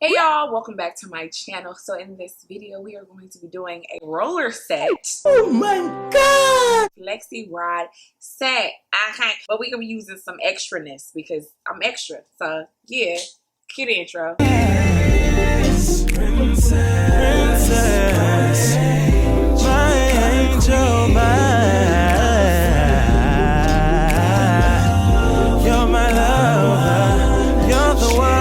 Hey y'all, welcome back to my channel. So in this video we are going to be doing a roller set. Oh my god! FLEXI rod set. Okay. But we're gonna be using some extraness because I'm extra. So yeah, cute intro. Princess, my angel, you're my lover, you're the one.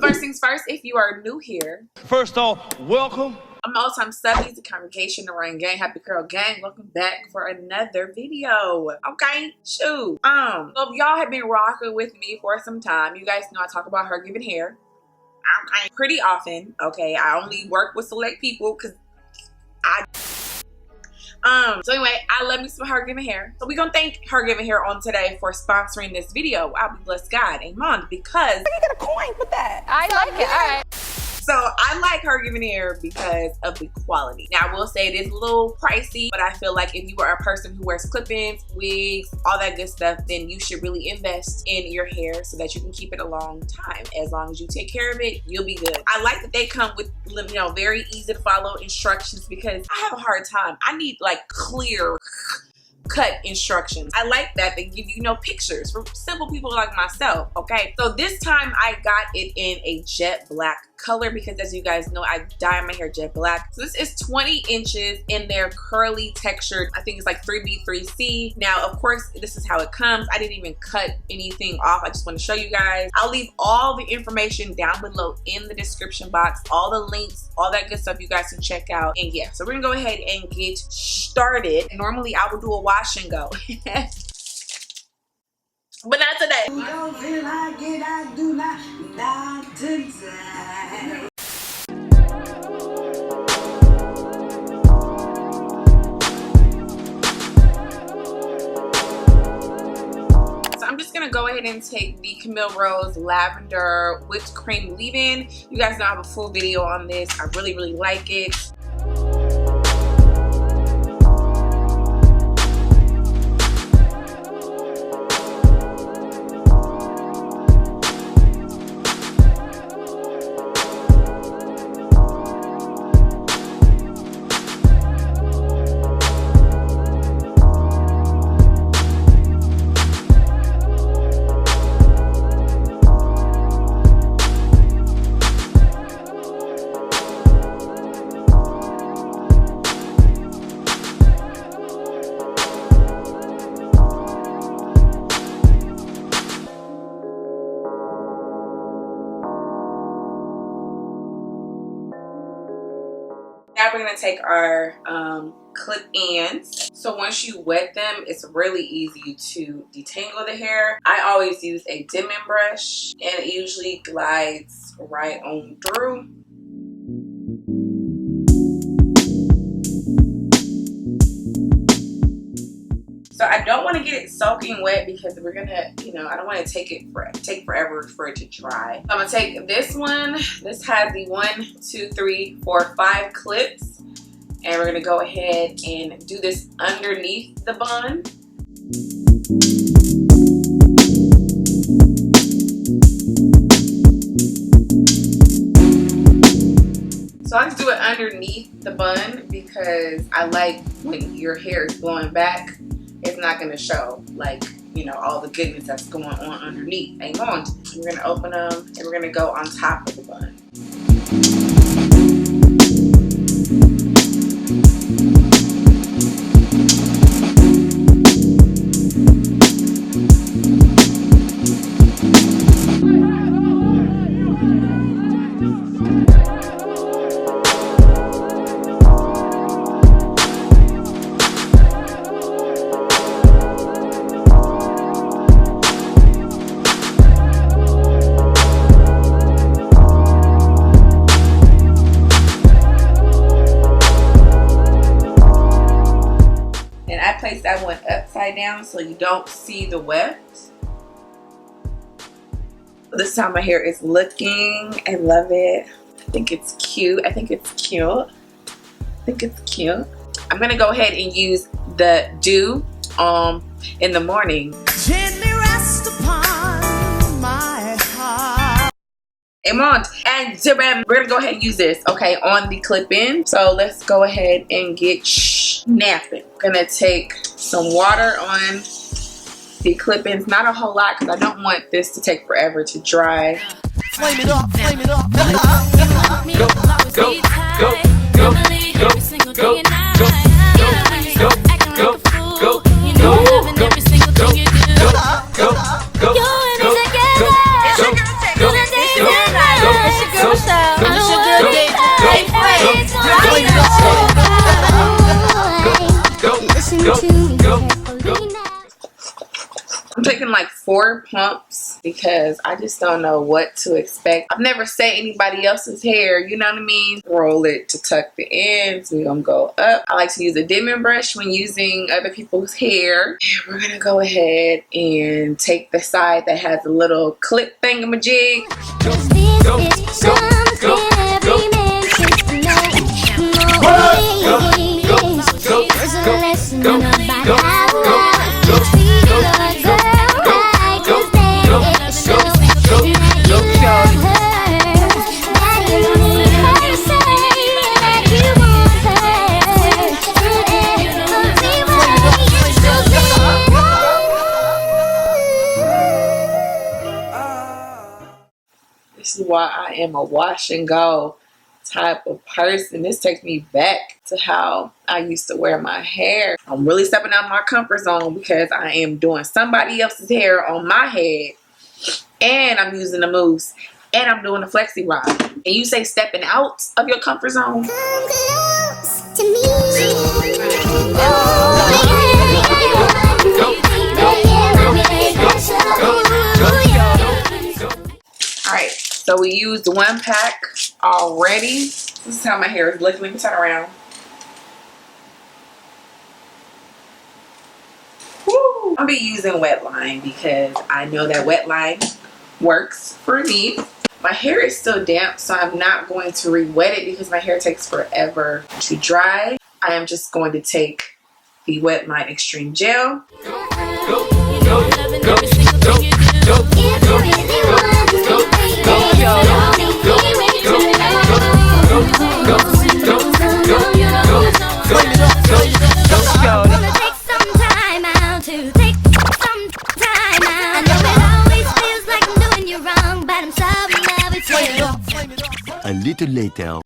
First things first, if you are new here, First off, welcome. I'm all-time subbies, the congregation, the Rain Gang, Happy Girl Gang. Welcome back for another video. Okay, shoot. So if y'all have been rocking with me for some time, you guys know I talk about HerGivenHair. Okay, pretty often. Okay, I only work with select people because so anyway, I love me some HerGivenHair. So we're gonna thank HerGivenHair on today for sponsoring this video. I'll be blessed God, amen. Because you get a coin for that. I like it. All right. so I like HerGivenHair because of the quality. Now I will say it is a little pricey, but I feel like if you are a person who wears clip-ins, wigs, all that good stuff, then you should really invest in your hair so that you can keep it a long time. As long as you take care of it, you'll be good. I like that they come with, you know, very easy to follow instructions because I have a hard time. I need like clear cut instructions. I like that they give you, pictures for simple people like myself. Okay, so this time I got it in a jet black color because, as you guys know, I dye my hair jet black. So this is 20 inches in their curly textured, I think it's like 3B3C. Now of course this is how it comes. I didn't even cut anything off. I just want to show you guys. I'll leave all the information down below in the description box, all the links, all that good stuff you guys can check out. And yeah, so we're gonna go ahead and get started. Normally I would do a wash and go but not today. Not today. So I'm just gonna go ahead and take the Camille Rose Lavender Whipped Cream Leave-In. You guys know I have a full video on this. I really like it. Now we're gonna take our clip-ins. So once you wet them, it's really easy to detangle the hair. I always use a dimming brush and it usually glides right on through. So I don't want to get it soaking wet because we're gonna, I don't want to take forever for it to dry. So I'm gonna take this one. This has the 1, 2, 3, 4, 5 clips, and we're gonna go ahead and do this underneath the bun. So I just do it underneath the bun because I like when your hair is blowing back, it's not gonna show like, all the goodness that's going on underneath. Ain't going to. We're gonna open them and we're gonna go on top of the bun. Place that one upside down so you don't see the weft. This time my hair is looking. I love it. I think it's cute. I'm gonna go ahead and use the Doux in the morning. amount. And we're gonna go ahead and use this, okay, on the clip-in. So let's go ahead and get snapping. Gonna take some water on the clip-ins, not a whole lot because I don't want this to take forever to dry. Flame it up, flame it up. Go, go, go, go, go, go, go, go, go, go, go, I'm taking like 4 pumps because I just don't know what to expect. I've never set anybody else's hair, you know what I mean? Roll it to tuck the ends. We're gonna go up. I like to use a dimming brush when using other people's hair. And we're gonna go ahead and take the side that has a little clip thingamajig. go, go, go, go, This is why I am a wash and go type of person. This takes me back to how I used to wear my hair. I'm really stepping out of my comfort zone because I am doing somebody else's hair on my head, and I'm using the mousse, and I'm doing the FLEXI rod. And you say stepping out of your comfort zone? Come close to me. Alright, so we used 1 pack already. This is how my hair is looking. Let me turn around. Woo! I'll be using Wetline because I know that Wetline works for me. My hair is still damp, so I'm not going to re-wet it because my hair takes forever to dry. I am just going to take the Wetline Extreme Gel. A little later.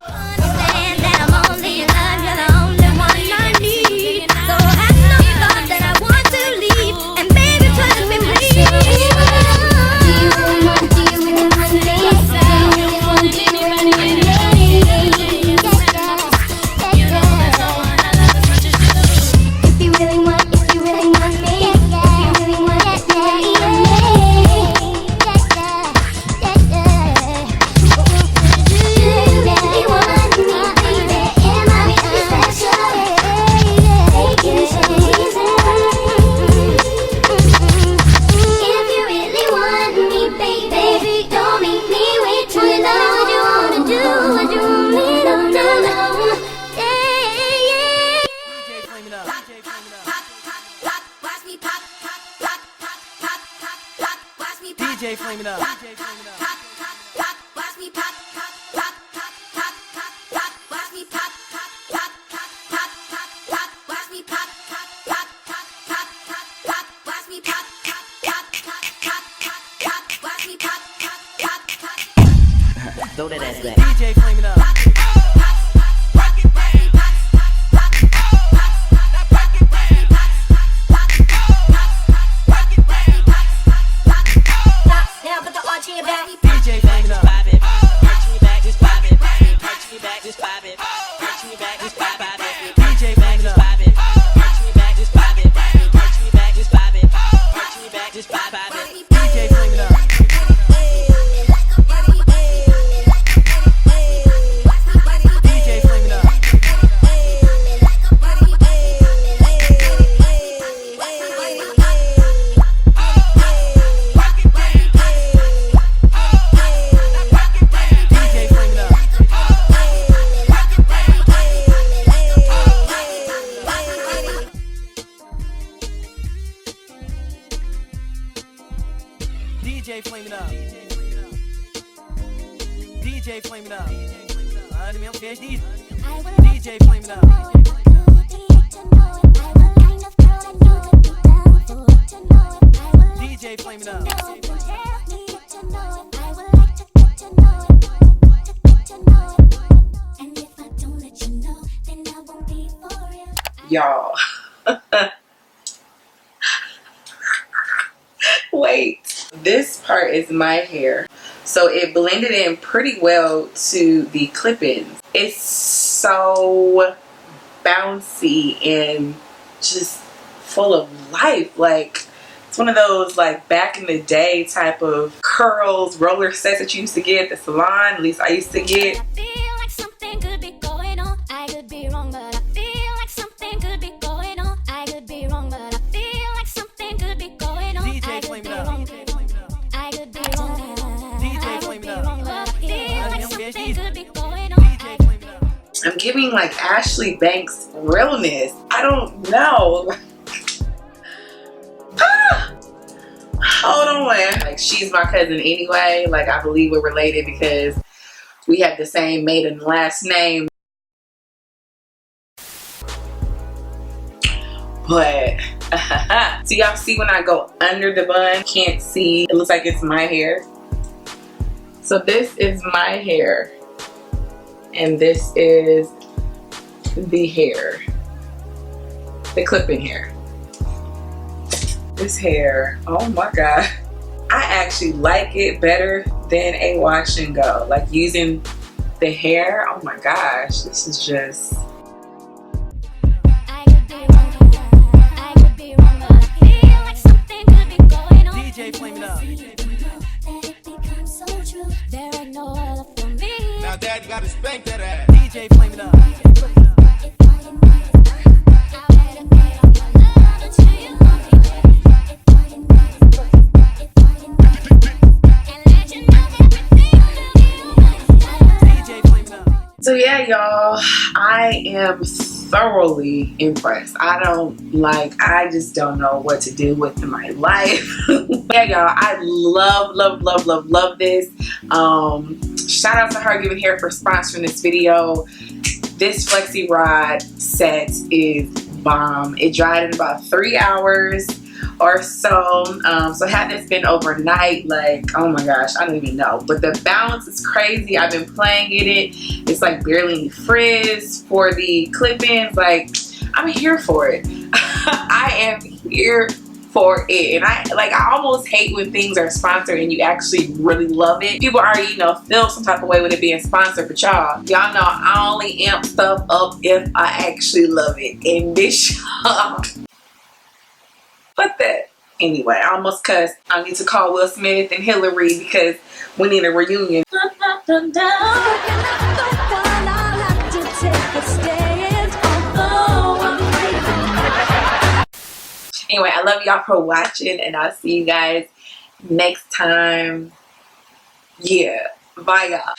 DJ flaming up. Throw that ass back. DJ flaming up. DJ flaming up. DJ flaming up. DJ flaming up. DJ flame it up. Hadi meu fez DJ flame it up. DJ flame it up. Y'all. Wait, this part is my hair, so it blended in pretty well to the clip-ins. It's so bouncy and just full of life. Like, it's one of those like back in the day type of curls, roller sets that you used to get at the salon. At least I used to get. I feel like something could be going on. I could be wrong, but I feel like something could be going on. I could be wrong, but I feel like something could be going on. DJ flame it up. I could be wrong. DJ flame it up. But I feel like something could be going on. DJ flame it up. I'm giving like Ashley Banks realness. I don't know. Hold on. Like, she's my cousin anyway. Like, I believe we're related because we have the same maiden last name. But so y'all see when I go under the bun, can't see. It looks like it's my hair. So this is my hair. And this is the hair. The clip-in hair. This hair, oh my god. I actually like it better than a wash and go. Like, using the hair, oh my gosh, this is just. I could be wrong. I could be wrong, but I feel like something could be going on. DJ flame it up. That it becomes so true. There ain't no other for me. Now, Dad, you gotta spank that ass. DJ flame it up. If all you know is I would've made all my love until you want me. If all you know is and let you know everything will be alright. DJ flame it up. So yeah, y'all, I am thoroughly impressed. I just don't know what to do with my life. Yeah, y'all, I love this. Shout out to HerGivenHair for sponsoring this video. This FLEXI rod set is bomb. It dried in about 3 hours or so. So had this been overnight, like, oh my gosh, I don't even know. But the balance is crazy. I've been playing in it. It's like barely any frizz for the clip-ins. Like, I'm here for it. I am here for it. And I almost hate when things are sponsored and you actually really love it. People already, feel some type of way with it being sponsored, but y'all know I only amp stuff up if I actually love it. And this but that anyway, I almost cussed. I need to call Will Smith and Hillary because we need a reunion. Anyway, I love y'all for watching, and I'll see you guys next time. Yeah, bye y'all.